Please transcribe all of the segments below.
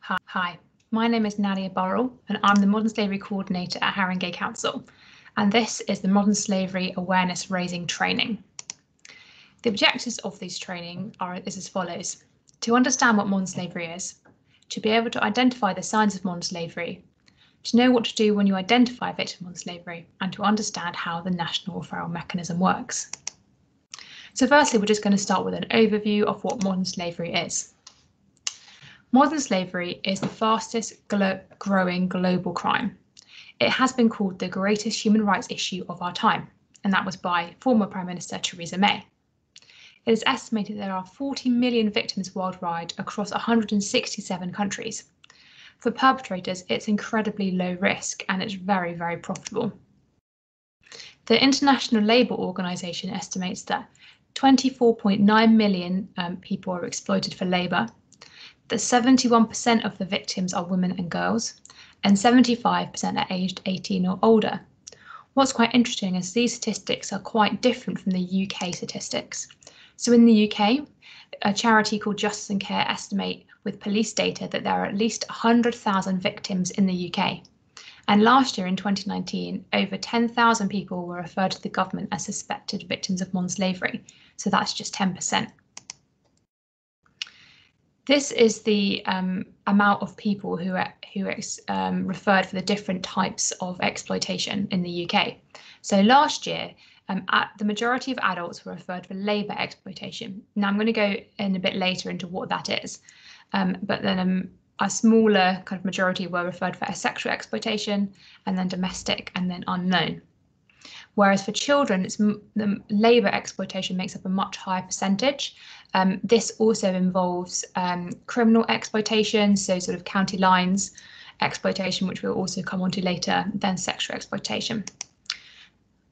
Hi, my name is Nadia Burrell and I'm the Modern Slavery Coordinator at Haringey Council, and this is the Modern Slavery Awareness Raising Training. The objectives of this training are as follows: to understand what modern slavery is, to be able to identify the signs of modern slavery, to know what to do when you identify a victim of modern slavery, and to understand how the national referral mechanism works. So firstly, we're just going to start with an overview of what modern slavery is. Modern slavery is the fastest growing global crime. It has been called the greatest human rights issue of our time, and that was by former Prime Minister Theresa May. It is estimated there are 40 million victims worldwide across 167 countries. For perpetrators, it's incredibly low risk and it's very, very profitable. The International Labour Organization estimates that 24.9 million people are exploited for labour, that 71% of the victims are women and girls, and 75% are aged 18 or older. What's quite interesting is these statistics are quite different from the UK statistics. So in the UK, a charity called Justice and Care estimate with police data that there are at least 100,000 victims in the UK. And last year in 2019, over 10,000 people were referred to the government as suspected victims of modern slavery. So that's just 10%. This is the amount of people who are referred for the different types of exploitation in the UK. So last year, the majority of adults were referred for labour exploitation. Now I'm going to go in a bit later into what that is, but then a smaller kind of majority were referred for sexual exploitation, and then domestic, and then unknown. Whereas for children, the labour exploitation makes up a much higher percentage. This also involves criminal exploitation, so sort of county lines exploitation, which we'll also come on to later, than sexual exploitation.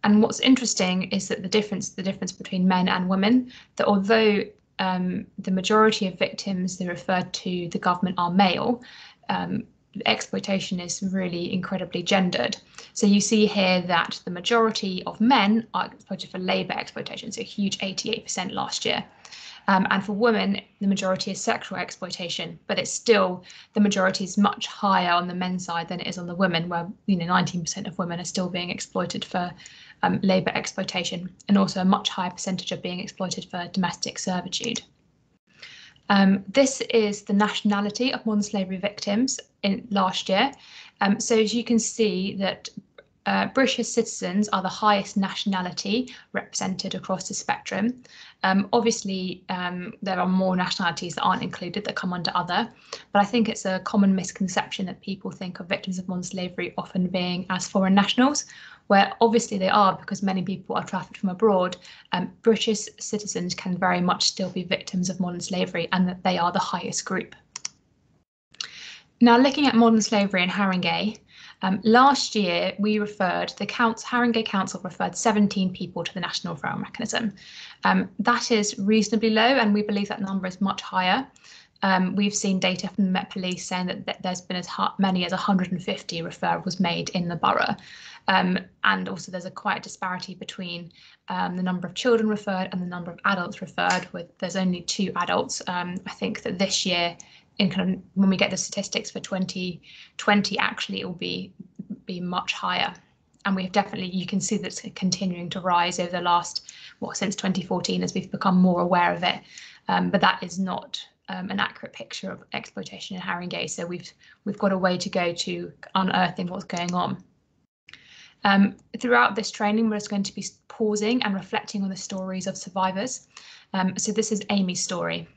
And what's interesting is that the difference between men and women, that although the majority of victims that are referred to the government are male, exploitation is really incredibly gendered. So you see here that the majority of men are exploited for labour exploitation, so a huge 88% last year. And for women, the majority is sexual exploitation, but it's still, the majority is much higher on the men's side than it is on the women, where 19% of women are still being exploited for labour exploitation, and also a much higher percentage are being exploited for domestic servitude. This is the nationality of modern slavery victims in last year. So as you can see that British citizens are the highest nationality represented across the spectrum. Obviously, there are more nationalities that aren't included that come under other, but I think it's a common misconception that people think of victims of modern slavery often being as foreign nationals, where obviously they are, because many people are trafficked from abroad. British citizens can very much still be victims of modern slavery, and that they are the highest group. Now, looking at modern slavery in Haringey, last year we Haringey Council referred 17 people to the National Referral Mechanism. That is reasonably low, and we believe that number is much higher. We've seen data from the Met Police saying that there's been as many as 150 referrals made in the borough. And also there's quite a disparity between the number of children referred and the number of adults referred, with there's only 2 adults. I think that this year, when we get the statistics for 2020, actually it will be much higher. And we have definitely, you can see that's continuing to rise over the last, since 2014, as we've become more aware of it. But that is not an accurate picture of exploitation in Haringey. So we've got a way to go to unearthing what's going on. Throughout this training, we're just going to be pausing and reflecting on the stories of survivors. So this is Amy's story.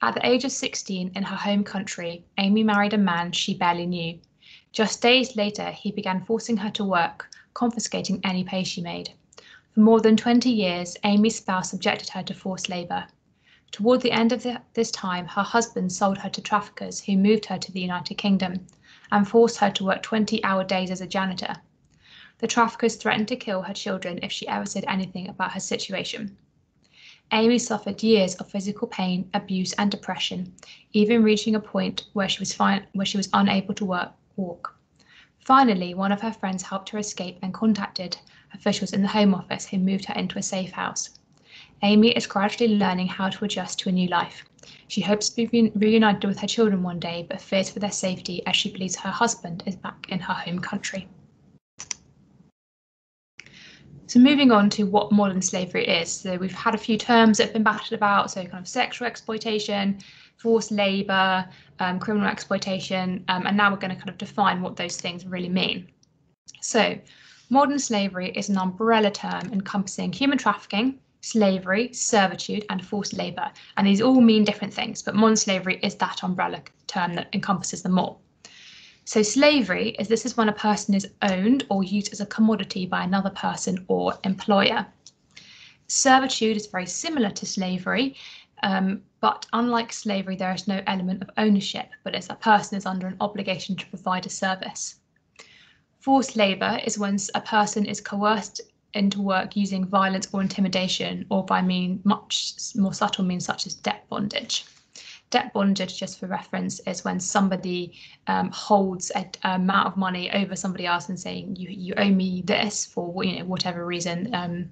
At the age of 16 in her home country, Amy married a man she barely knew. Just days later, he began forcing her to work, confiscating any pay she made. For more than 20 years, Amy's spouse subjected her to forced labour. Toward the end of this time, her husband sold her to traffickers who moved her to the United Kingdom and forced her to work 20-hour days as a janitor. The traffickers threatened to kill her children if she ever said anything about her situation. Amy suffered years of physical pain, abuse and depression, even reaching a point where she was unable to walk. Finally, one of her friends helped her escape and contacted officials in the Home Office, who moved her into a safe house. Amy is gradually learning how to adjust to a new life. She hopes to be reunited with her children one day, but fears for their safety as she believes her husband is back in her home country. So moving on to what modern slavery is. So we've had a few terms that have been battered about, so kind of sexual exploitation, forced labour, criminal exploitation, and now we're going to kind of define what those things really mean. So modern slavery is an umbrella term encompassing human trafficking, slavery, servitude, and forced labour. And these all mean different things, but modern slavery is that umbrella term that encompasses them all. So slavery is when a person is owned or used as a commodity by another person or employer. Servitude is very similar to slavery, but unlike slavery, there is no element of ownership, but it's a person is under an obligation to provide a service. Forced labour is when a person is coerced into work using violence or intimidation, or by much more subtle means such as debt bondage. Debt bondage, just for reference, is when somebody holds an amount of money over somebody else and saying, you owe me this for whatever reason.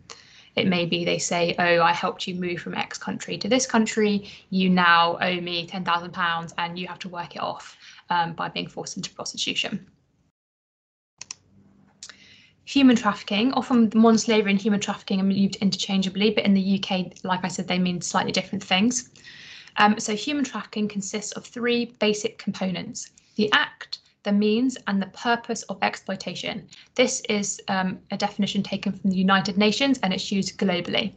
It may be they say, oh, I helped you move from X country to this country. You now owe me £10,000 and you have to work it off by being forced into prostitution. Human trafficking, often modern slavery and human trafficking are used interchangeably, but in the UK, like I said, they mean slightly different things. So human trafficking consists of three basic components: the act, the means, and the purpose of exploitation. This is a definition taken from the United Nations and it's used globally.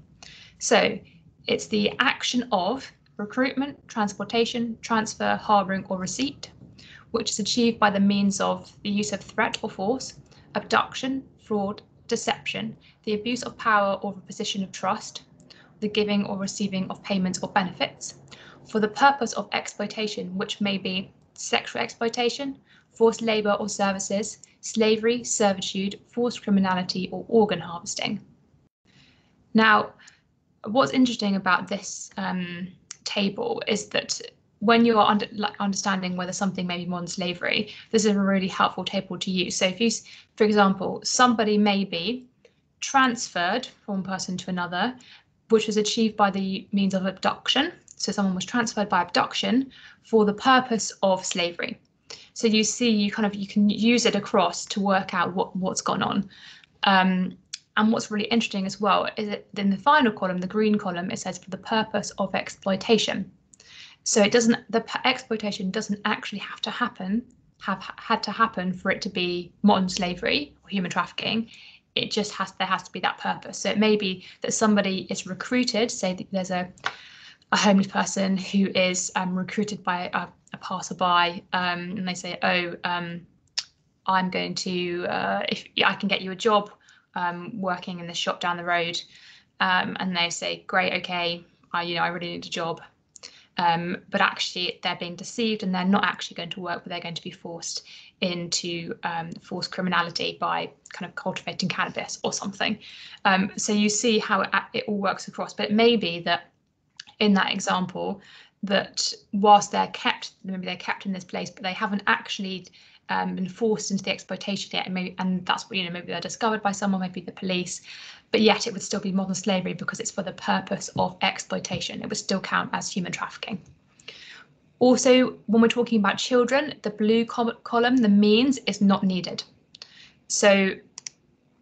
So it's the action of recruitment, transportation, transfer, harbouring or receipt, which is achieved by the means of the use of threat or force, abduction, fraud, deception, the abuse of power or a position of trust, the giving or receiving of payments or benefits, for the purpose of exploitation, which may be sexual exploitation, forced labour or services, slavery, servitude, forced criminality, or organ harvesting. Now, what's interesting about this table is that when you are understanding whether something may be modern slavery, this is a really helpful table to use. So if you, for example, somebody may be transferred from one person to another, which was achieved by the means of abduction. So someone was transferred by abduction for the purpose of slavery. So you see, you can use it across to work out what's gone on. And what's really interesting as well is that in the final column, the green column, it says for the purpose of exploitation. So the exploitation doesn't actually have had to happen for it to be modern slavery or human trafficking. It just there has to be that purpose. So it may be that somebody is recruited, say that there's a homeless person who is recruited by a passerby, and they say, oh, I'm going to, if I can get you a job working in this shop down the road, and they say, great, okay, I really need a job. But actually they're being deceived and they're not actually going to work, but they're going to be forced into forced criminality by kind of cultivating cannabis or something. So you see how it all works across, but it may be that in that example that whilst maybe they're kept in this place, but they haven't actually been forced into the exploitation yet, and that's maybe they're discovered by someone, maybe the police, but yet it would still be modern slavery because it's for the purpose of exploitation. It would still count as human trafficking. Also, when we're talking about children, the blue column, the means, is not needed. So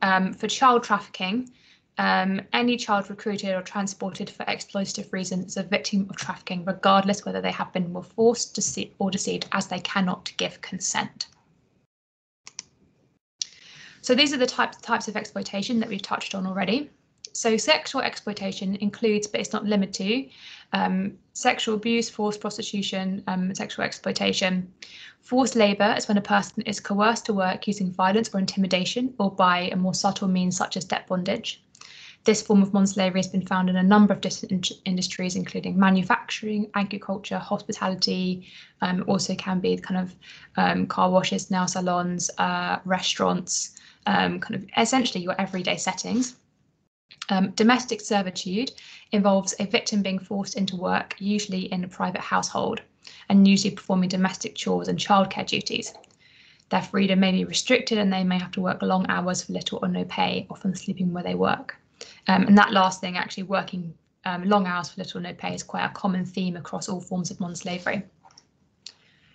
for child trafficking, any child recruited or transported for exploitative reasons is a victim of trafficking, regardless whether they have been forced or deceived, as they cannot give consent. So these are the types of exploitation that we've touched on already. So sexual exploitation includes, but it's not limited to, sexual abuse, forced prostitution, sexual exploitation. Forced labour is when a person is coerced to work using violence or intimidation, or by a more subtle means such as debt bondage. This form of modern slavery has been found in a number of different industries, including manufacturing, agriculture, hospitality. Also can be kind of car washes, nail salons, restaurants, kind of essentially your everyday settings. Domestic servitude involves a victim being forced into work, usually in a private household, and usually performing domestic chores and childcare duties. Their freedom may be restricted and they may have to work long hours for little or no pay, often sleeping where they work. And that last thing, actually working long hours for little or no pay is quite a common theme across all forms of modern slavery.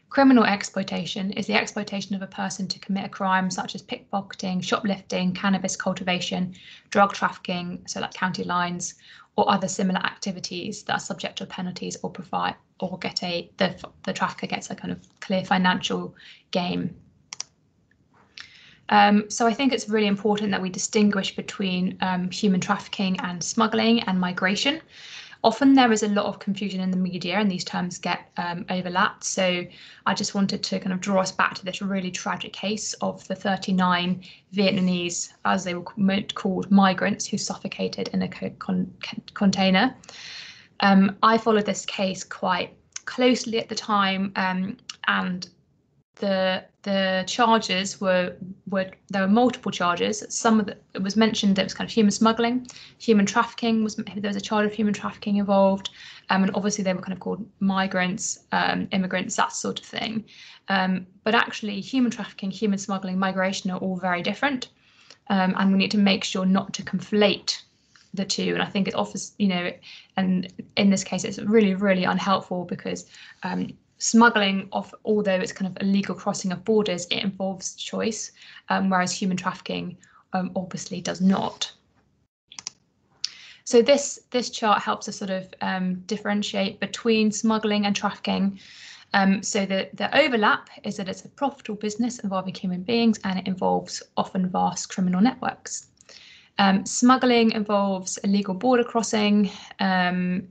Criminal exploitation is the exploitation of a person to commit a crime such as pickpocketing, shoplifting, cannabis cultivation, drug trafficking, so like county lines, or other similar activities that are subject to penalties or the trafficker gets a kind of clear financial gain. So I think it's really important that we distinguish between human trafficking and smuggling and migration. Often there is a lot of confusion in the media and these terms get overlapped. So I just wanted to kind of draw us back to this really tragic case of the 39 Vietnamese, as they were called, migrants who suffocated in a container. I followed this case quite closely at the time, and the charges were there were multiple charges. Some of it was mentioned that it was kind of human smuggling, human trafficking there was a charge of human trafficking involved, and obviously they were kind of called migrants, immigrants, that sort of thing. But actually, human trafficking, human smuggling, migration are all very different, and we need to make sure not to conflate the two. And I think it offers, and in this case, it's really, really unhelpful because smuggling, although it's kind of illegal crossing of borders, it involves choice, whereas human trafficking obviously does not. So this chart helps us sort of differentiate between smuggling and trafficking. So the overlap is that it's a profitable business involving human beings, and it involves often vast criminal networks. Smuggling involves illegal border crossing,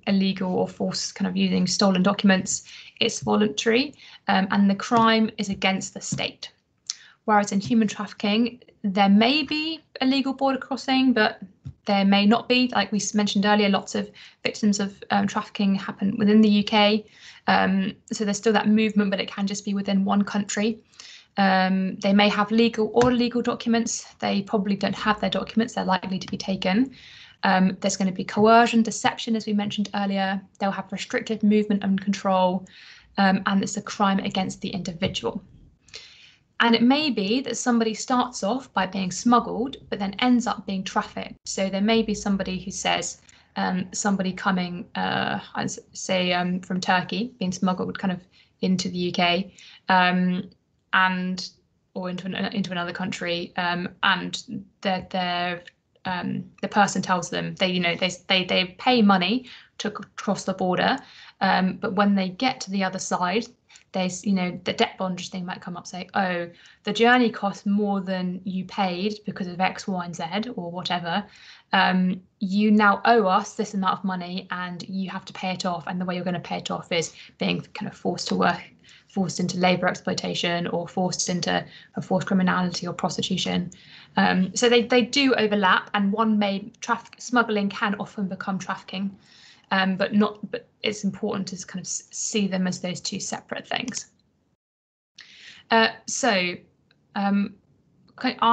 illegal or forced kind of using stolen documents. It's voluntary, and the crime is against the state. Whereas in human trafficking, there may be illegal border crossing, but there may not be. Like we mentioned earlier, lots of victims of trafficking happen within the UK. So there's still that movement, but it can just be within one country. They may have legal or illegal documents. They probably don't have their documents. They're likely to be taken. There's going to be coercion, deception, as we mentioned earlier. They'll have restricted movement and control, and it's a crime against the individual. And it may be that somebody starts off by being smuggled, but then ends up being trafficked. So there may be somebody who says, somebody coming, I'd say from Turkey, being smuggled kind of into the UK, or into another country, and the person tells them they pay money to cross the border, but when they get to the other side, the debt bondage thing might come up, say, oh, the journey cost more than you paid because of X, Y, and Z or whatever. You now owe us this amount of money, and you have to pay it off. And the way you're going to pay it off is being kind of forced to work, forced into labour exploitation, or forced into a forced criminality or prostitution. So they do overlap, and smuggling can often become trafficking, but it's important to kind of see them as those two separate things. I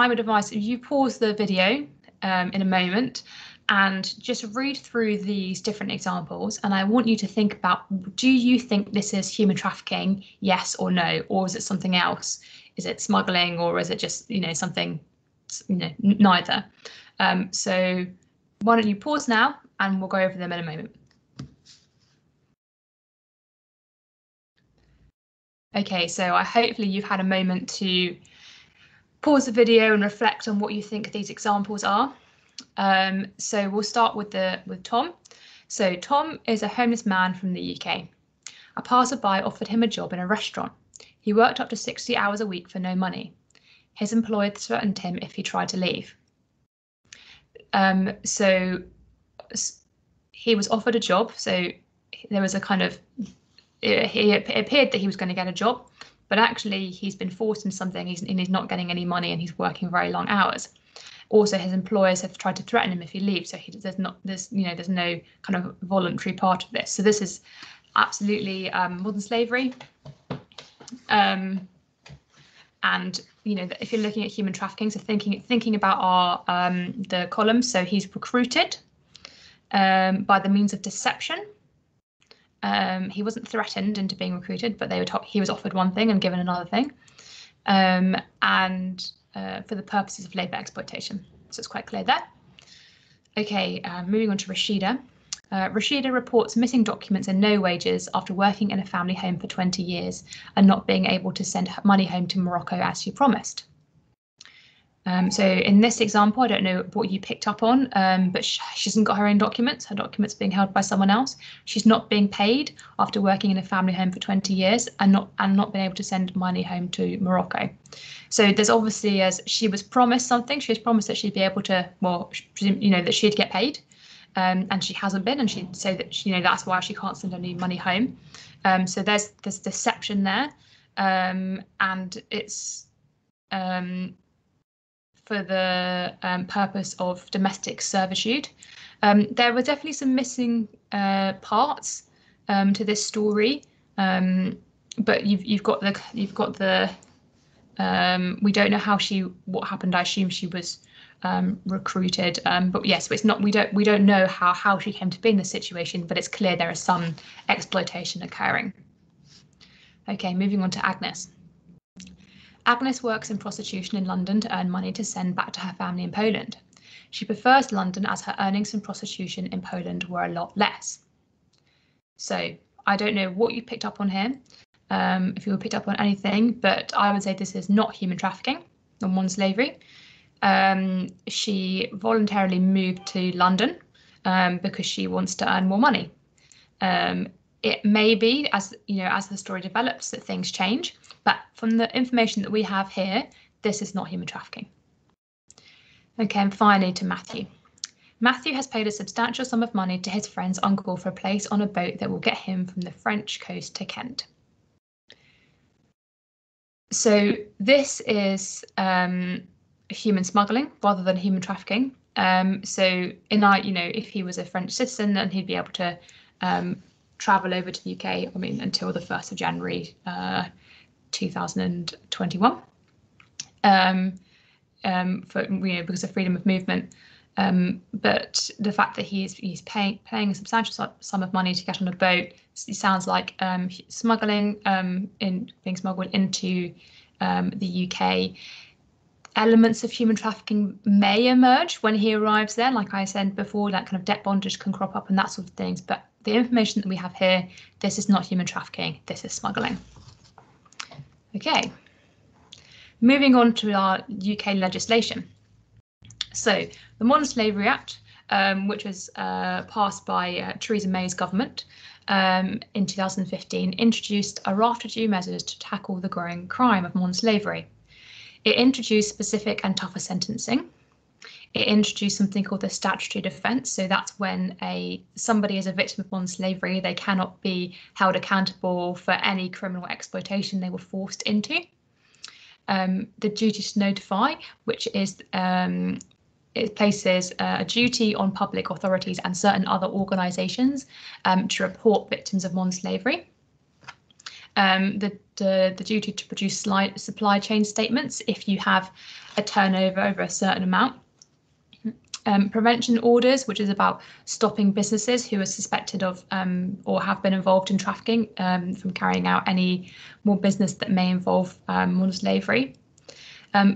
would advise if you pause the video in a moment and just read through these different examples, and I want you to think about, do you think this is human trafficking, yes or no, or is it something else? Is it smuggling, or is it just something, neither? So why don't you pause now, and we'll go over them in a moment. Okay, so hopefully you've had a moment to pause the video and reflect on what you think these examples are. So we'll start with Tom. So Tom is a homeless man from the UK. A passerby offered him a job in a restaurant. He worked up to 60 hours a week for no money. His employer threatened him if he tried to leave. So he was offered a job. So there was a kind of, it appeared that he was going to get a job, but actually he's been forced into something, and he's not getting any money, and he's working very long hours. Also, his employers have tried to threaten him if he leaves, so there's no kind of voluntary part of this. So this is absolutely modern slavery. And if you're looking at human trafficking, so thinking about the columns, so he's recruited by the means of deception. He wasn't threatened into being recruited, but he was offered one thing and given another thing, and for the purposes of labour exploitation. So it's quite clear there. Okay, moving on to Rashida. Rashida reports missing documents and no wages after working in a family home for 20 years and not being able to send money home to Morocco as she promised. So in this example, I don't know what you picked up on, but she hasn't got her own documents. Her documents are being held by someone else. She's not being paid after working in a family home for 20 years and not been able to send money home to Morocco. So there's obviously, as she was promised something, she was promised that she'd be able to, well, that she'd get paid, and she hasn't been, and so that that's why she can't send any money home. So there's deception there, and it's for the purpose of domestic servitude. There were definitely some missing parts to this story, but you've got the we don't know what happened. I assume she was recruited, but yes, it's not. We don't know how she came to be in this situation, but it's clear there is some exploitation occurring. Okay, moving on to Agnes. Agnes works in prostitution in London to earn money to send back to her family in Poland. She prefers London as her earnings from prostitution in Poland were a lot less. So I don't know what you picked up on here, if you picked up on anything, but I would say this is not human trafficking or modern slavery. She voluntarily moved to London because she wants to earn more money. It may be, as the story develops, that things change, but from the information that we have here, this is not human trafficking. Okay, and finally to Matthew. Matthew has paid a substantial sum of money to his friend's uncle for a place on a boat that will get him from the French coast to Kent. So this is human smuggling rather than human trafficking. So if he was a French citizen, then he'd be able to travel over to the UK, until the 1st of January 2021, because of freedom of movement. But the fact that he's paying a substantial sum of money to get on a boat, it sounds like smuggling, being smuggled into the UK. Elements of human trafficking may emerge when he arrives there. Like I said before, that kind of debt bondage can crop up and that sort of things. But the information that we have here, this is not human trafficking, this is smuggling. Okay, moving on to our UK legislation. So the Modern Slavery Act, which was passed by Theresa May's government in 2015, introduced a raft of new measures to tackle the growing crime of modern slavery. It introduced specific and tougher sentencing. It introduced something called the statutory defence. So that's when somebody is a victim of modern slavery, they cannot be held accountable for any criminal exploitation they were forced into. The duty to notify, which is it places a duty on public authorities and certain other organisations to report victims of modern slavery. The duty to produce supply chain statements if you have a turnover over a certain amount. Prevention orders, which is about stopping businesses who are suspected of or have been involved in trafficking from carrying out any more business that may involve modern slavery.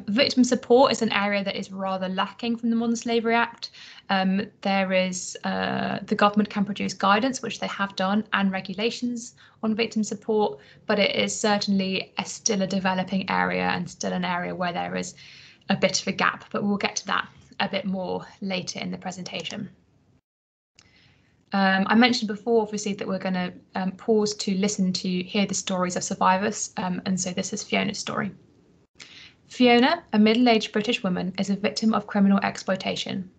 Victim support is an area that is rather lacking from the Modern Slavery Act. There is the government can produce guidance, which they have done, and regulations on victim support, but it is certainly still a developing area and still an area where there is a bit of a gap, but we'll get to that a bit more later in the presentation. I mentioned before, obviously, that we're going to pause to listen to hear the stories of survivors, and so this is Fiona's story. Fiona, a middle-aged British woman, is a victim of criminal exploitation.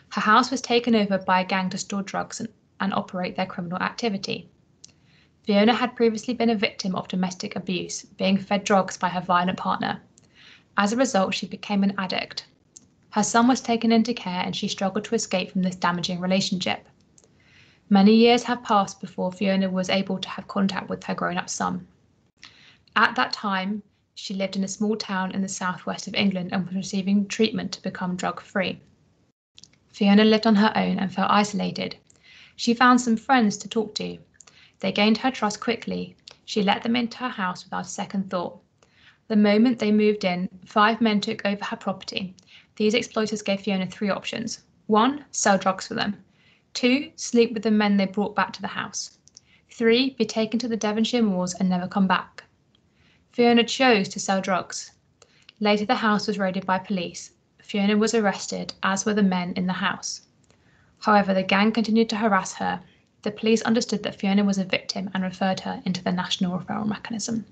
Her house was taken over by a gang to store drugs and operate their criminal activity. Fiona had previously been a victim of domestic abuse, being fed drugs by her violent partner. As a result, she became an addict. Her son was taken into care and she struggled to escape from this damaging relationship. Many years have passed before Fiona was able to have contact with her grown-up son. At that time, she lived in a small town in the southwest of England and was receiving treatment to become drug-free. Fiona lived on her own and felt isolated. She found some friends to talk to. They gained her trust quickly. She let them into her house without a second thought. The moment they moved in, 5 men took over her property. These exploiters gave Fiona 3 options. 1, sell drugs for them. 2, sleep with the men they brought back to the house. 3, be taken to the Devonshire moors and never come back. Fiona chose to sell drugs. Later, the house was raided by police. Fiona was arrested, as were the men in the house. However, the gang continued to harass her. The police understood that Fiona was a victim and referred her into the National Referral Mechanism.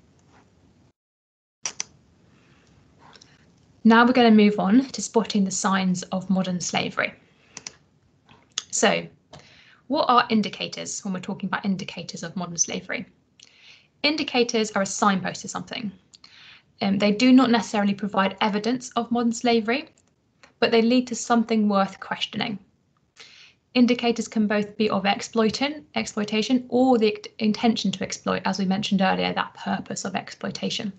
Now we're going to move on to spotting the signs of modern slavery. So, what are indicators when we're talking about indicators of modern slavery? Indicators are a signpost to something. They do not necessarily provide evidence of modern slavery, but they lead to something worth questioning. Indicators can both be of exploitation or the intention to exploit, as we mentioned earlier, that purpose of exploitation.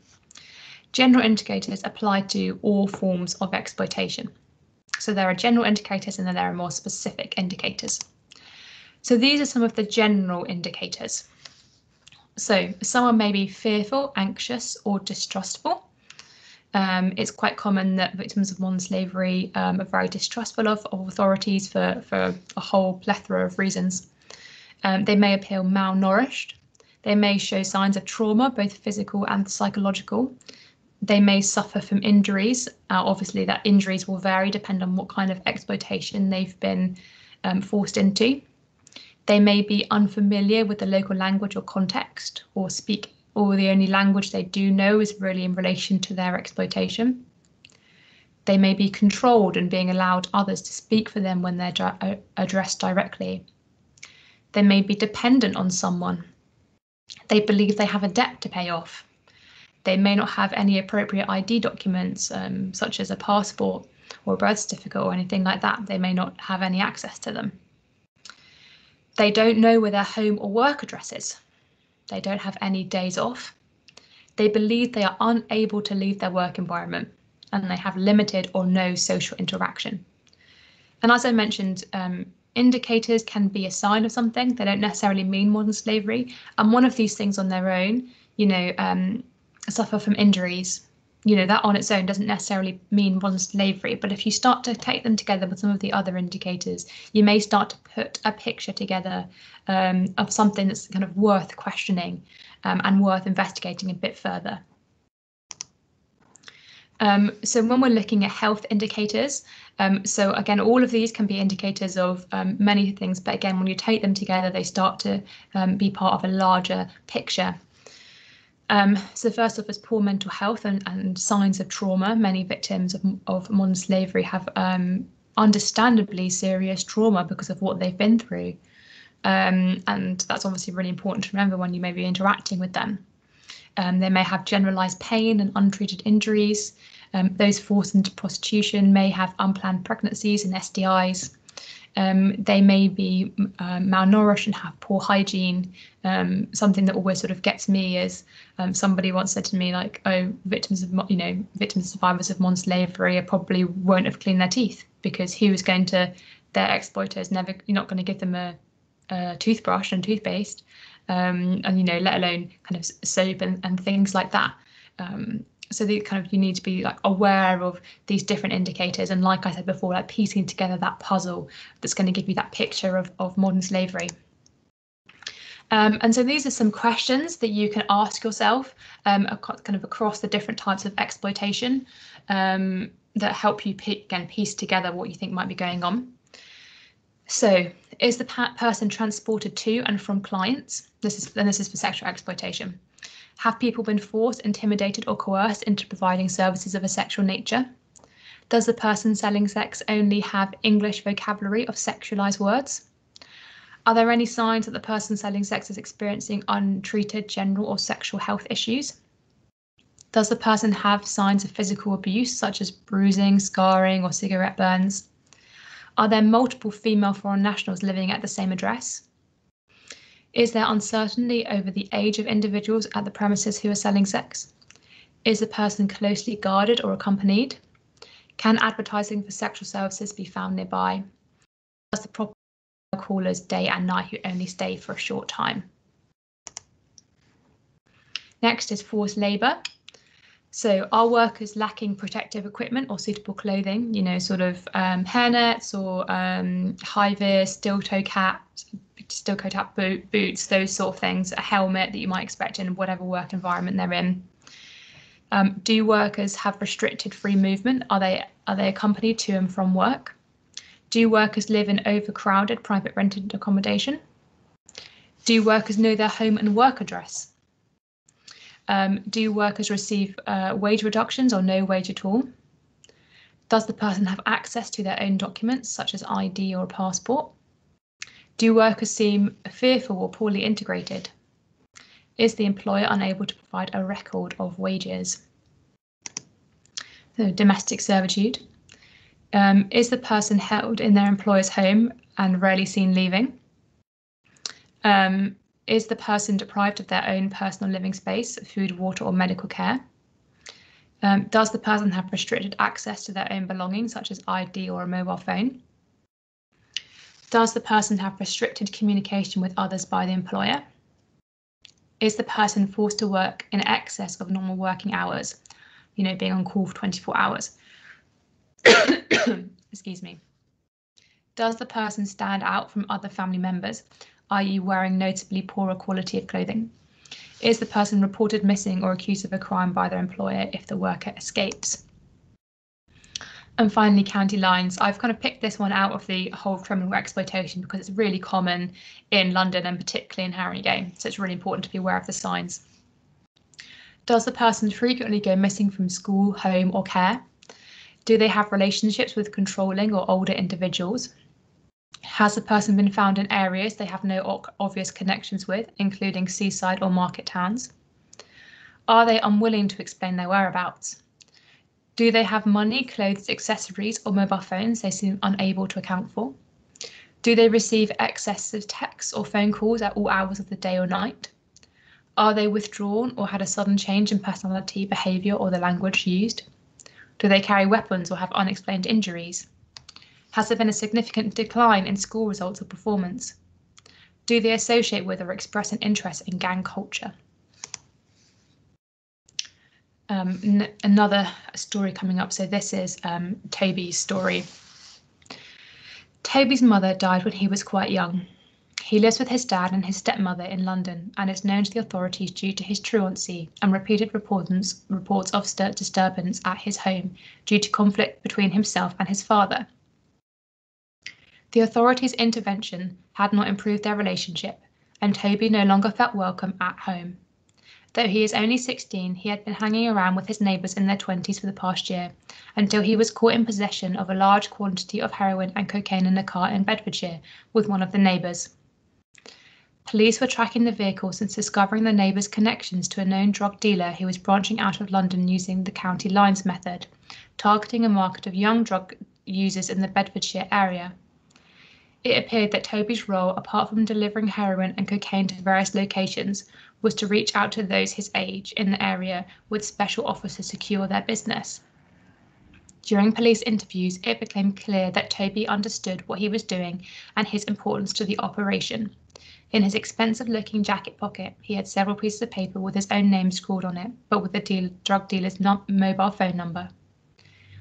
General indicators apply to all forms of exploitation. So there are general indicators and then there are more specific indicators. So these are some of the general indicators. So someone may be fearful, anxious, or distrustful. It's quite common that victims of modern slavery are very distrustful of authorities for a whole plethora of reasons. They may appear malnourished. They may show signs of trauma, both physical and psychological. They may suffer from injuries. Obviously, that injuries will vary depending on what kind of exploitation they've been forced into. They may be unfamiliar with the local language or context, or the only language they do know is really in relation to their exploitation. They may be controlled and being allowed others to speak for them when they're addressed directly. They may be dependent on someone. They believe they have a debt to pay off. They may not have any appropriate ID documents, such as a passport or a birth certificate or anything like that. They may not have any access to them. They don't know where their home or work address is. They don't have any days off. They believe they are unable to leave their work environment, and they have limited or no social interaction. And as I mentioned, indicators can be a sign of something. They don't necessarily mean modern slavery. And one of these things on their own, suffer from injuries, that on its own doesn't necessarily mean modern slavery. But if you start to take them together with some of the other indicators, you may start to put a picture together of something that's kind of worth questioning and worth investigating a bit further. So when we're looking at health indicators, so again, all of these can be indicators of many things. But again, when you take them together, they start to be part of a larger picture. So first off is poor mental health and signs of trauma. Many victims of modern slavery have understandably serious trauma because of what they've been through. And that's obviously really important to remember when you may be interacting with them. They may have generalised pain and untreated injuries. Those forced into prostitution may have unplanned pregnancies and STIs. They may be malnourished and have poor hygiene. Something that always sort of gets me is somebody once said to me, like, oh, victims survivors of modern slavery probably won't have cleaned their teeth, because their exploiters you're not going to give them a toothbrush and toothpaste, and let alone kind of soap and things like that. So you need to be aware of these different indicators, and like I said before, piecing together that puzzle that's going to give you that picture of modern slavery. And so these are some questions that you can ask yourself kind of across the different types of exploitation that help you piece together what you think might be going on. So, is the person transported to and from clients? This is for sexual exploitation. Have people been forced, intimidated, or coerced into providing services of a sexual nature? Does the person selling sex only have English vocabulary of sexualized words? Are there any signs that the person selling sex is experiencing untreated general or sexual health issues? Does the person have signs of physical abuse, such as bruising, scarring, or cigarette burns? Are there multiple female foreign nationals living at the same address? Is there uncertainty over the age of individuals at the premises who are selling sex? Is the person closely guarded or accompanied? Can advertising for sexual services be found nearby? Does the property callers day and night who only stay for a short time? Next is forced labour. So are workers lacking protective equipment or suitable clothing, you know, sort of hairnets or high vis, steel toe caps, boots, those sort of things, a helmet that you might expect in whatever work environment they're in. Do workers have restricted free movement? Are they accompanied to and from work? Do workers live in overcrowded private rented accommodation? Do workers know their home and work address? Do workers receive wage reductions or no wage at all? Does the person have access to their own documents, such as ID or a passport? Do workers seem fearful or poorly integrated? Is the employer unable to provide a record of wages? So domestic servitude. Is the person held in their employer's home and rarely seen leaving? Is the person deprived of their own personal living space, food, water, or medical care? Does the person have restricted access to their own belongings, such as ID or a mobile phone? Does the person have restricted communication with others by the employer? Is the person forced to work in excess of normal working hours, you know, being on call for 24 hours? Excuse me. Does the person stand out from other family members, i.e. wearing notably poorer quality of clothing? Is the person reported missing or accused of a crime by their employer if the worker escapes? And finally, county lines. I've kind of picked this one out of the whole criminal exploitation because it's really common in London and particularly in Haringey, so it's really important to be aware of the signs. Does the person frequently go missing from school, home, or care? Do they have relationships with controlling or older individuals? Has the person been found in areas they have no obvious connections with, including seaside or market towns? Are they unwilling to explain their whereabouts? Do they have money, clothes, accessories, or mobile phones they seem unable to account for? Do they receive excessive texts or phone calls at all hours of the day or night? Are they withdrawn or had a sudden change in personality, behaviour, or the language used? Do they carry weapons or have unexplained injuries? Has there been a significant decline in school results or performance? Do they associate with or express an interest in gang culture? Another story coming up. So this is Toby's story. Toby's mother died when he was quite young. He lives with his dad and his stepmother in London and is known to the authorities due to his truancy and repeated reports of disturbance at his home due to conflict between himself and his father. The authorities' intervention had not improved their relationship, and Toby no longer felt welcome at home. Though he is only 16, he had been hanging around with his neighbours in their 20s for the past year, until he was caught in possession of a large quantity of heroin and cocaine in a car in Bedfordshire with one of the neighbours. Police were tracking the vehicle since discovering the neighbour's connections to a known drug dealer who was branching out of London using the county lines method, targeting a market of young drug users in the Bedfordshire area. It appeared that Toby's role, apart from delivering heroin and cocaine to various locations, was to reach out to those his age in the area with special offers to secure their business. During police interviews, it became clear that Toby understood what he was doing and his importance to the operation. In his expensive-looking jacket pocket, he had several pieces of paper with his own name scrawled on it, but with the drug dealer's mobile phone number.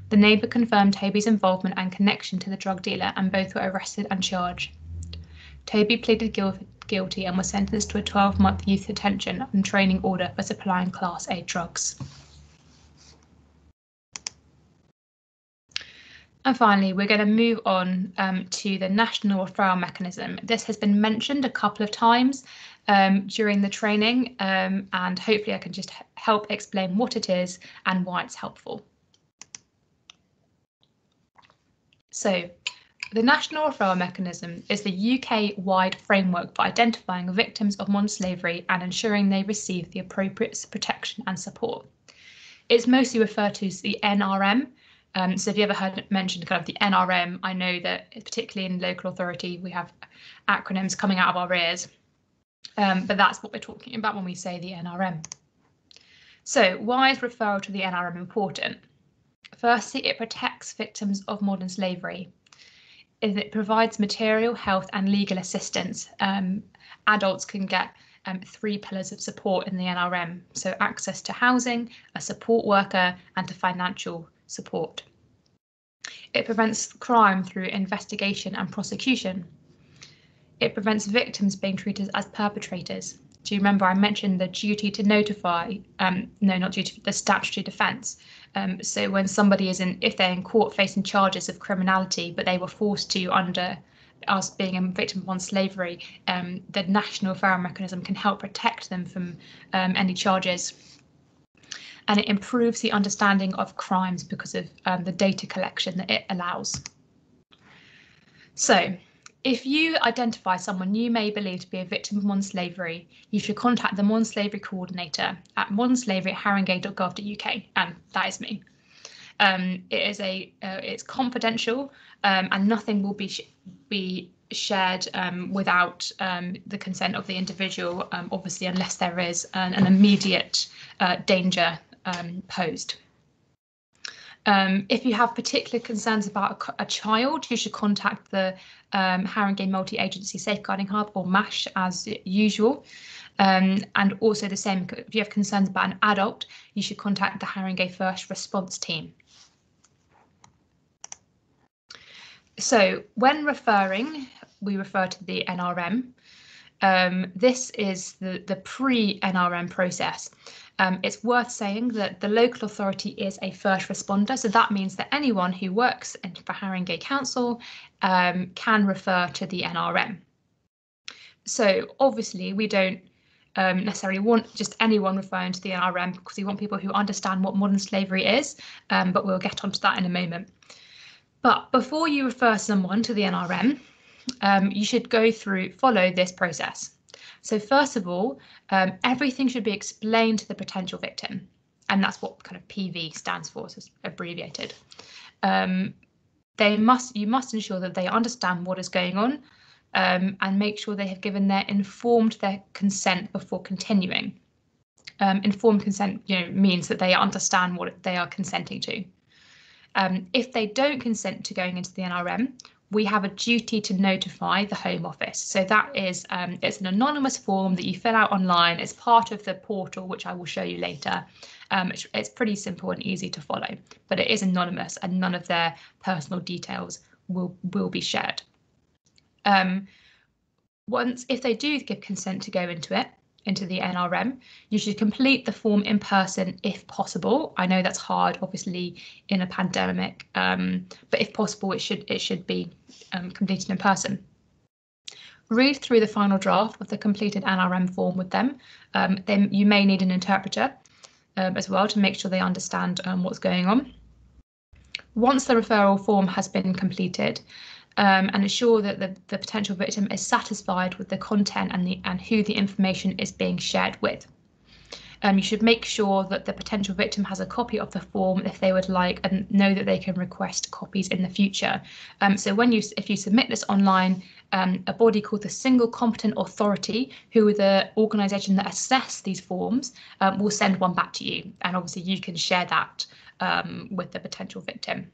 The neighbour confirmed Toby's involvement and connection to the drug dealer, and both were arrested and charged. Toby pleaded guilty and was sentenced to a 12-month youth detention and training order for supplying Class A drugs. And finally, we're going to move on to the National Referral Mechanism. This has been mentioned a couple of times during the training, and hopefully I can just help explain what it is and why it's helpful. So, the National Referral Mechanism is the UK-wide framework for identifying victims of modern slavery and ensuring they receive the appropriate protection and support. It's mostly referred to as the NRM. So if you ever heard it mentioned kind of the NRM, I know that particularly in local authority, we have acronyms coming out of our ears, but that's what we're talking about when we say the NRM. So why is referral to the NRM important? Firstly, it protects victims of modern slavery. It provides material, health and legal assistance. Adults can get 3 pillars of support in the NRM, so access to housing, a support worker, and to financial support. It prevents crime through investigation and prosecution. It prevents victims being treated as perpetrators. Do you remember I mentioned the duty to notify, no, not duty, the statutory defence. So when somebody is if they're in court facing charges of criminality, but they were forced to under us being a victim of modern slavery, the national referral mechanism can help protect them from any charges. And it improves the understanding of crimes because of the data collection that it allows. So, if you identify someone you may believe to be a victim of modern slavery, you should contact the Modern Slavery Coordinator at modernslavery@haringey.gov.uk, and that is me. It's confidential, and nothing will be shared without the consent of the individual, obviously, unless there is an immediate danger posed. If you have particular concerns about a child, you should contact the Haringey Multi-Agency Safeguarding Hub, or MASH, as usual. And also the same, if you have concerns about an adult, you should contact the Haringey First Response Team. So when referring, we refer to the NRM. This is the pre-NRM process. It's worth saying that the local authority is a first responder, so that means that anyone who works for Haringey Council can refer to the NRM. So obviously we don't necessarily want just anyone referring to the NRM, because we want people who understand what modern slavery is, but we'll get onto that in a moment. But before you refer someone to the NRM, you should follow this process. So first of all, everything should be explained to the potential victim, and that's what kind of PV stands for, so it's abbreviated. You must ensure that they understand what is going on, and make sure they have given their consent before continuing. Informed consent, means that they understand what they are consenting to. If they don't consent to going into the NRM, we have a duty to notify the Home Office. So that is, it's an anonymous form that you fill out online. It's part of the portal, which I will show you later. It's pretty simple and easy to follow, but it is anonymous and none of their personal details will be shared. If they do give consent to go into the NRM, you should complete the form in person if possible. I know that's hard, obviously, in a pandemic, but if possible, it should be completed in person. Read through the final draft of the completed NRM form with them. Then you may need an interpreter as well to make sure they understand what's going on. Once the referral form has been completed, and ensure that the potential victim is satisfied with the content and who the information is being shared with. You should make sure that the potential victim has a copy of the form if they would like, and know that they can request copies in the future. So if you submit this online, a body called the Single Competent Authority, who are the organisation that assess these forms, will send one back to you, and obviously you can share that with the potential victim.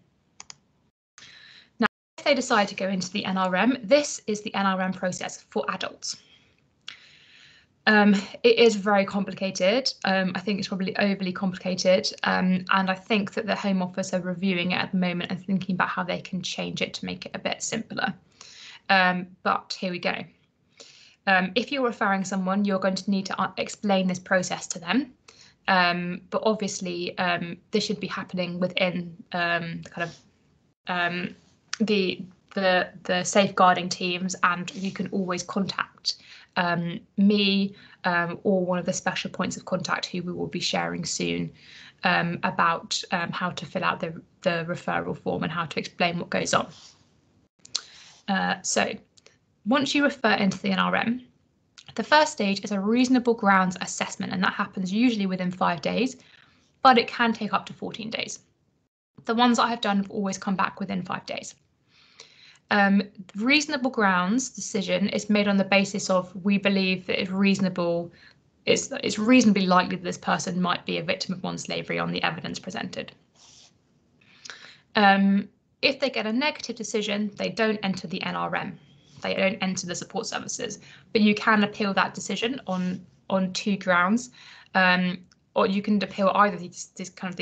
Now, if they decide to go into the NRM, this is the NRM process for adults. It is very complicated. I think it's probably overly complicated, and I think that the Home Office are reviewing it at the moment and thinking about how they can change it to make it a bit simpler. But here we go. If you're referring someone, you're going to need to explain this process to them. But obviously, this should be happening within the safeguarding teams, and you can always contact me or one of the special points of contact who we will be sharing soon about how to fill out the referral form and how to explain what goes on. So once you refer into the NRM, the first stage is a reasonable grounds assessment, and that happens usually within 5 days, but it can take up to 14 days. The ones I have done have always come back within 5 days. Reasonable grounds decision is made on the basis of we believe that it's reasonably likely that this person might be a victim of modern slavery on the evidence presented. If they get a negative decision, they don't enter the NRM. they don't enter the support services. But you can appeal that decision on 2 grounds, or you can appeal either of these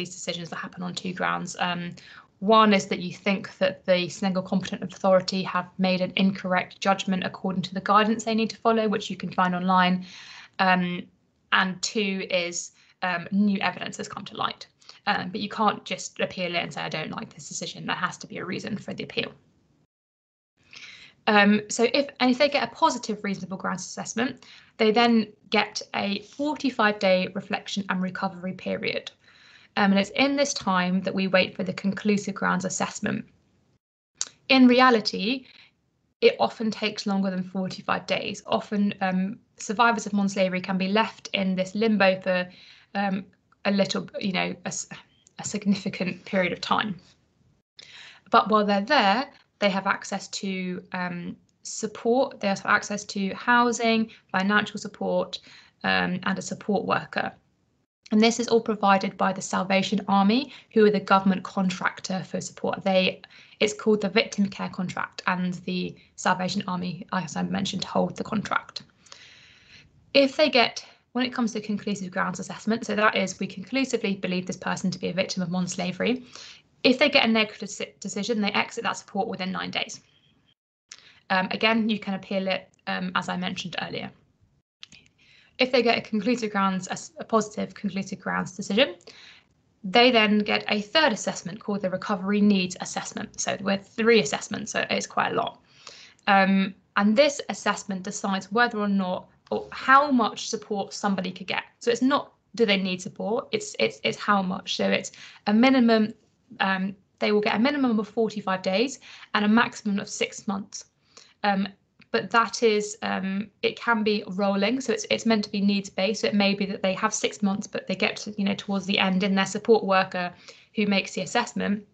decisions that happen on 2 grounds. One is that you think that the single competent authority have made an incorrect judgment according to the guidance they need to follow, which you can find online. And 2 is new evidence has come to light. But you can't just appeal it and say, I don't like this decision. There has to be a reason for the appeal. So if they get a positive reasonable grounds assessment, they then get a 45-day reflection and recovery period. And it's in this time that we wait for the conclusive grounds assessment. In reality, it often takes longer than 45 days. Often survivors of modern slavery can be left in this limbo for a little, a significant period of time. But while they're there, they have access to support, they have access to housing, financial support, and a support worker. And this is all provided by the Salvation Army, who are the government contractor for support. It's called the Victim Care Contract, and the Salvation Army, as I mentioned, hold the contract. When it comes to conclusive grounds assessment, so that is, we conclusively believe this person to be a victim of modern slavery. If they get a negative decision, they exit that support within 9 days. Again, you can appeal it, as I mentioned earlier. If they get a positive conclusive grounds decision, they then get a 3rd assessment called the recovery needs assessment. So we're 3 assessments, so it's quite a lot. And this assessment decides whether or not, or how much support somebody could get. So it's not do they need support, it's how much. So it's a minimum, they will get a minimum of 45 days and a maximum of 6 months. But that is, it can be rolling, so it's meant to be needs-based. So it may be that they have 6 months, but they get to, towards the end, and their support worker who makes the assessment,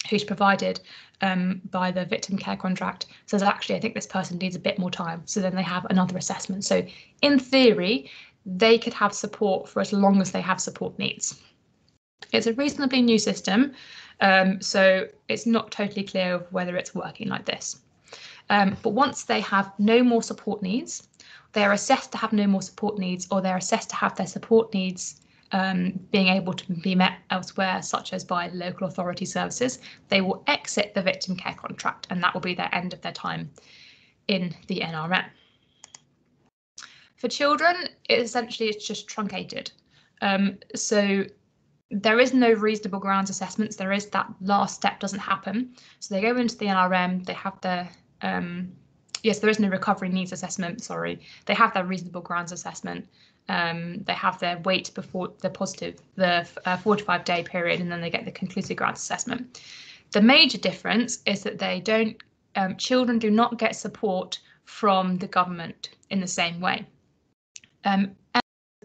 who's provided by the victim care contract, says, actually, I think this person needs a bit more time. So then they have another assessment. So in theory, they could have support for as long as they have support needs. It's a reasonably new system, so it's not totally clear of whether it's working like this. But once they have no more support needs, they're assessed to have no more support needs, or they're assessed to have their support needs being able to be met elsewhere, such as by local authority services, they will exit the victim care contract, and that will be their end of their time in the NRM. For children, it's just truncated. So there is no reasonable grounds assessments. There is that last step doesn't happen. So they go into the NRM, they have their yes, there is no recovery needs assessment, sorry. They have their reasonable grounds assessment. They have their wait before the 45-day period, and then they get the conclusive grounds assessment. The major difference is that they don't, children do not get support from the government in the same way.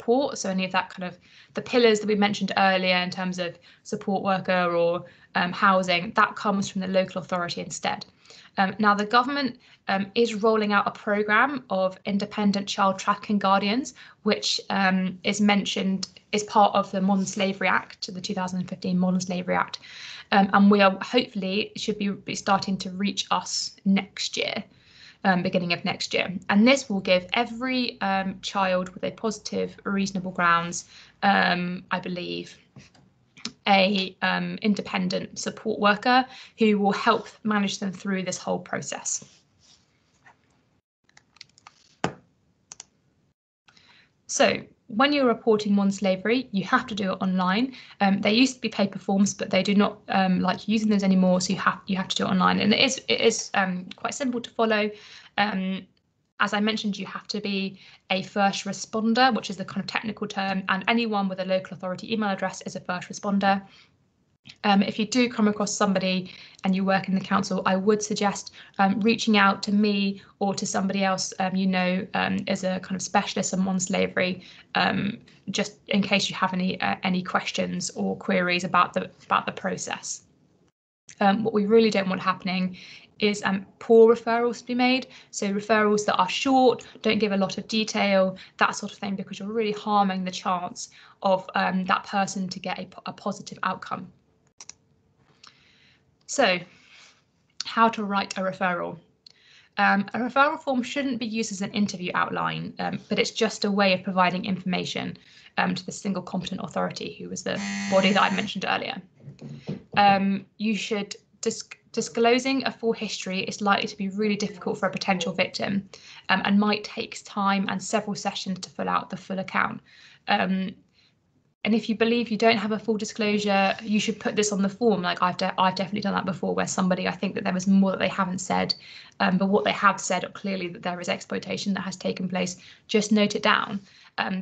Support, so any of that kind of the pillars that we mentioned earlier in terms of support worker or housing, that comes from the local authority instead. Now, the government is rolling out a programme of independent child trafficking guardians, which is mentioned as part of the Modern Slavery Act, the 2015 Modern Slavery Act, and we are hopefully should be starting to reach us next year, beginning of next year. And this will give every child with a positive reasonable grounds, I believe, a independent support worker who will help manage them through this whole process. So when you're reporting modern slavery, you have to do it online. There used to be paper forms, but they do not like using those anymore, so you have to do it online, and it is quite simple to follow. As I mentioned, you have to be a first responder, which is the kind of technical term, and anyone with a local authority email address is a first responder. If you do come across somebody and you work in the council, I would suggest reaching out to me or to somebody else as a kind of specialist on modern slavery, just in case you have any questions or queries about the process. What we really don't want happening is poor referrals to be made. So referrals that are short, don't give a lot of detail, that sort of thing, because you're really harming the chance of that person to get a positive outcome. So how to write a referral. A referral form shouldn't be used as an interview outline, but it's just a way of providing information to the single competent authority, who was the body that I mentioned earlier. You should disclosing a full history is likely to be really difficult for a potential victim, and might take time and several sessions to fill out the full account. And if you believe you don't have a full disclosure, you should put this on the form. Like I've definitely done that before, where somebody, I think that there was more that they haven't said, but what they have said clearly that there is exploitation that has taken place. Just note it down,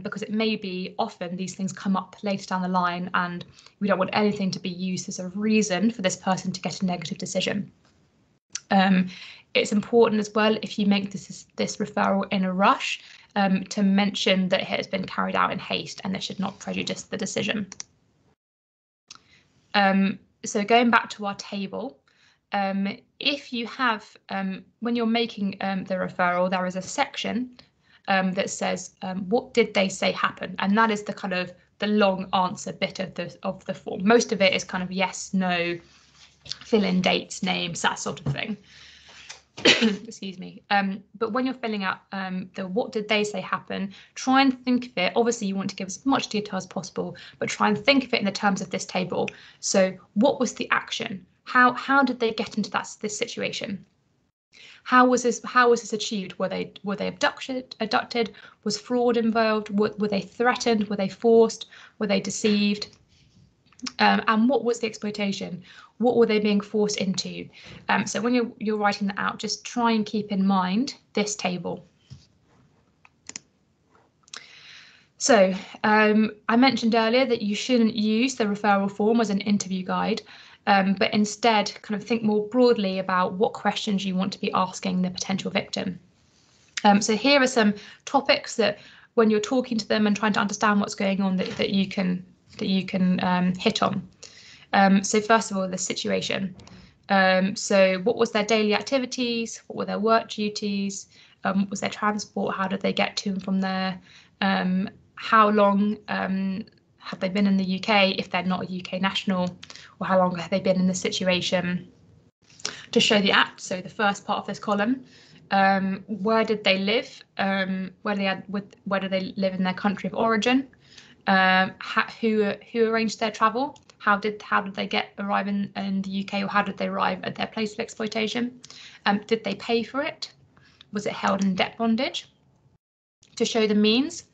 because it may be often these things come up later down the line, and we don't want anything to be used as a reason for this person to get a negative decision. It's important as well, if you make this referral in a rush, to mention that it has been carried out in haste and this should not prejudice the decision. So going back to our table, if you have, when you're making the referral, there is a section that says, what did they say happened? And that is the kind of the long answer bit of the form. Most of it is kind of yes, no, fill in dates, names, that sort of thing. Excuse me. But when you're filling out the what did they say happen, try and think of it. Obviously, you want to give as much detail as possible, but try and think of it in the terms of this table. So what was the action? How did they get into this situation? How was this achieved? Were they abducted? Was fraud involved? Were they threatened? Were they forced? Were they deceived? And what was the exploitation? What were they being forced into? So when you're writing that out, just try and keep in mind this table. So I mentioned earlier that you shouldn't use the referral form as an interview guide, but instead kind of think more broadly about what questions you want to be asking the potential victim. So here are some topics that when you're talking to them and trying to understand what's going on that you can hit on. So first of all, the situation. So what was their daily activities? What were their work duties? What was their transport? How did they get to and from there? How long have they been in the UK if they're not a UK national? Or how long have they been in this situation? To show the act, so the first part of this column, where did they live? Where do they live in their country of origin? Who arranged their travel? How did they arrive in the UK, or how did they arrive at their place of exploitation? Did they pay for it? Was it held in debt bondage? To show the means.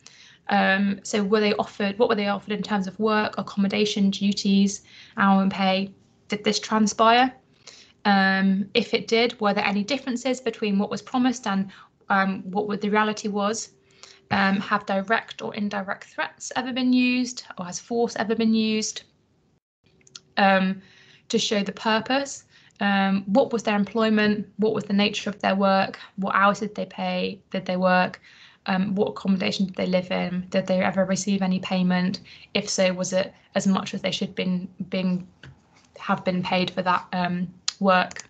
So what were they offered in terms of work, accommodation, duties, hour and pay? Did this transpire? If it did, were there any differences between what was promised and what the reality was? Have direct or indirect threats ever been used, or has force ever been used? To show the purpose, what was their employment, what was the nature of their work, what hours did they work, what accommodation did they live in, did they ever receive any payment? If so, was it as much as they should have been paid for that work?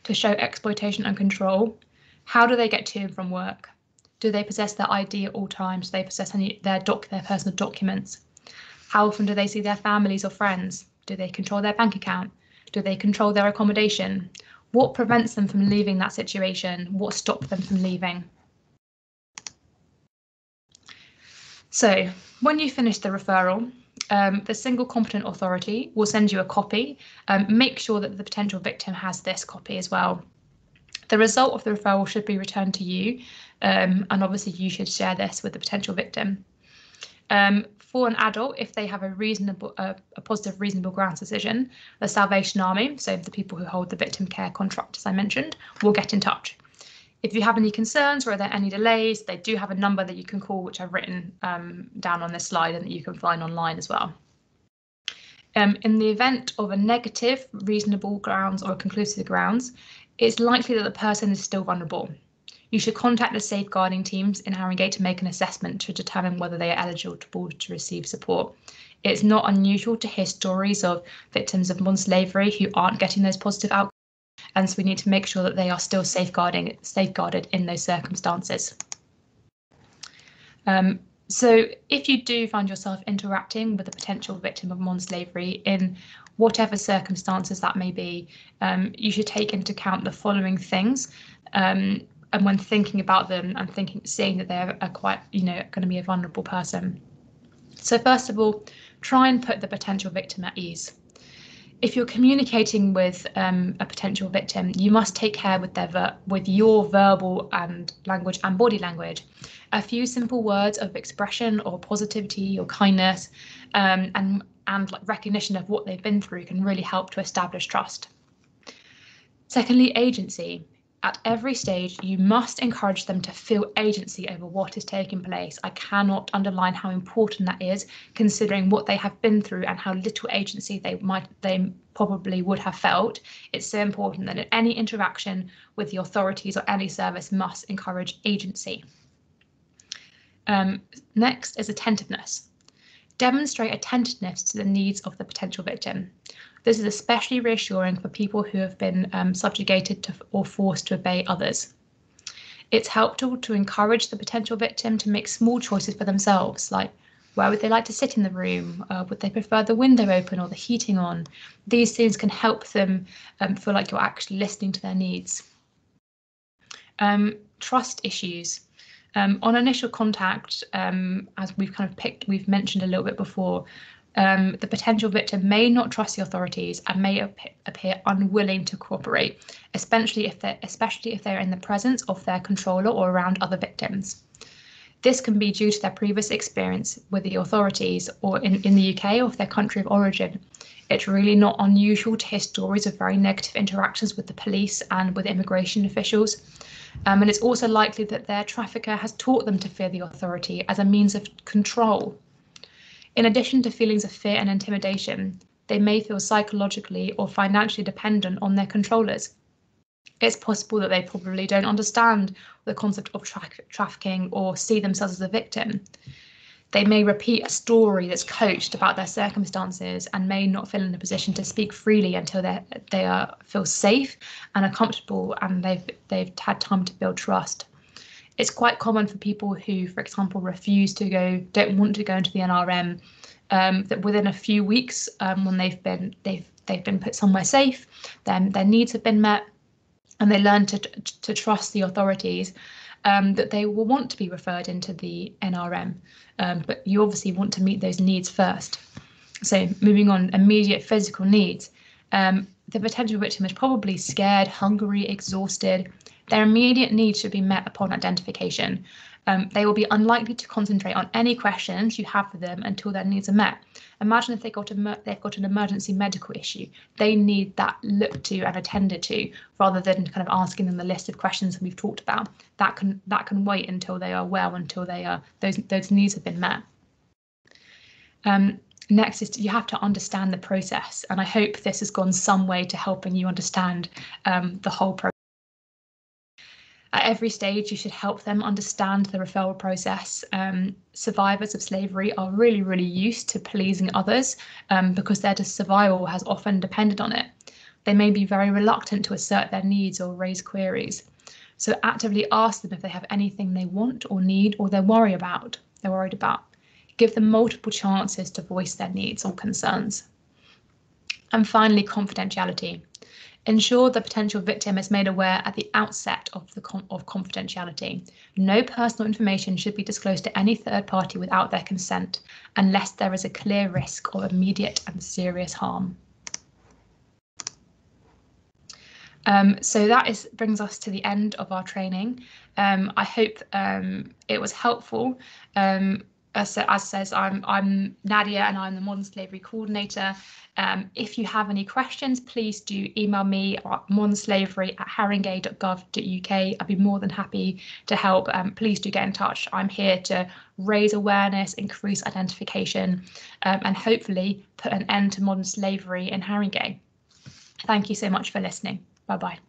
To show exploitation and control, how do they get to and from work? Do they possess their ID at all times? Do they possess their personal documents? How often do they see their families or friends? Do they control their bank account? Do they control their accommodation? What prevents them from leaving that situation? What stops them from leaving? So when you finish the referral, the single competent authority will send you a copy. Make sure that the potential victim has this copy as well. The result of the referral should be returned to you, and obviously you should share this with the potential victim. For an adult, if they have a positive reasonable grounds decision, the Salvation Army, so the people who hold the victim care contract, as I mentioned, will get in touch. If you have any concerns or are there any delays, they do have a number that you can call, which I've written down on this slide and that you can find online as well. In the event of a negative reasonable grounds or conclusive grounds, it's likely that the person is still vulnerable. You should contact the safeguarding teams in Haringey to make an assessment to determine whether they are eligible to receive support. It's not unusual to hear stories of victims of modern slavery who aren't getting those positive outcomes, and so we need to make sure that they are still safeguarded in those circumstances. So if you do find yourself interacting with a potential victim of modern slavery in whatever circumstances that may be, you should take into account the following things. And when thinking about them and seeing that they're quite, going to be a vulnerable person. So first of all, try and put the potential victim at ease. If you're communicating with a potential victim, you must take care with your verbal and language and body language. A few simple words of expression or positivity or kindness and recognition of what they've been through can really help to establish trust. Secondly, agency. At every stage, you must encourage them to feel agency over what is taking place. I cannot underline how important that is, considering what they have been through and how little agency they probably would have felt. It's so important that in any interaction with the authorities or any service must encourage agency. Next is attentiveness. Demonstrate attentiveness to the needs of the potential victim. This is especially reassuring for people who have been subjugated to or forced to obey others. It's helpful to encourage the potential victim to make small choices for themselves, like where would they like to sit in the room? Would they prefer the window open or the heating on? These things can help them feel like you're actually listening to their needs. Trust issues. On initial contact, as we've mentioned a little bit before, the potential victim may not trust the authorities and may appear unwilling to cooperate, especially if they're in the presence of their controller or around other victims. This can be due to their previous experience with the authorities or in the UK or their country of origin. It's really not unusual to hear stories of very negative interactions with the police and with immigration officials. And it's also likely that their trafficker has taught them to fear the authority as a means of control. In addition to feelings of fear and intimidation, they may feel psychologically or financially dependent on their controllers. It's possible that they probably don't understand the concept of trafficking or see themselves as a victim. They may repeat a story that's coached about their circumstances and may not feel in a position to speak freely until they feel safe and are comfortable and they've had time to build trust. It's quite common for people who, for example, don't want to go into the NRM, that within a few weeks, when they've been put somewhere safe, then their needs have been met, and they learn to trust the authorities, that they will want to be referred into the NRM. But you obviously want to meet those needs first. So moving on, immediate physical needs. The potential victim is probably scared, hungry, exhausted. Their immediate needs should be met upon identification. They will be unlikely to concentrate on any questions you have for them until their needs are met. Imagine if they've got an emergency medical issue. They need that looked to and attended to, rather than kind of asking them the list of questions that we've talked about. That can wait until they are well, until those needs have been met. Next is you have to understand the process, and I hope this has gone some way to helping you understand the whole process. At every stage, you should help them understand the referral process. Survivors of slavery are really, really used to pleasing others because their survival has often depended on it. They may be very reluctant to assert their needs or raise queries. So actively ask them if they have anything they want or need or they're worried about. Give them multiple chances to voice their needs or concerns. And finally, confidentiality. Ensure the potential victim is made aware at the outset of confidentiality. No personal information should be disclosed to any third party without their consent, unless there is a clear risk of immediate and serious harm. So that brings us to the end of our training. I hope it was helpful. As says, I'm Nadia and I'm the Modern Slavery Coordinator. If you have any questions, please do email me at modernslavery@haringey.gov.uk. I'd be more than happy to help. Please do get in touch. I'm here to raise awareness, increase identification, and hopefully put an end to modern slavery in Haringey. Thank you so much for listening. Bye-bye.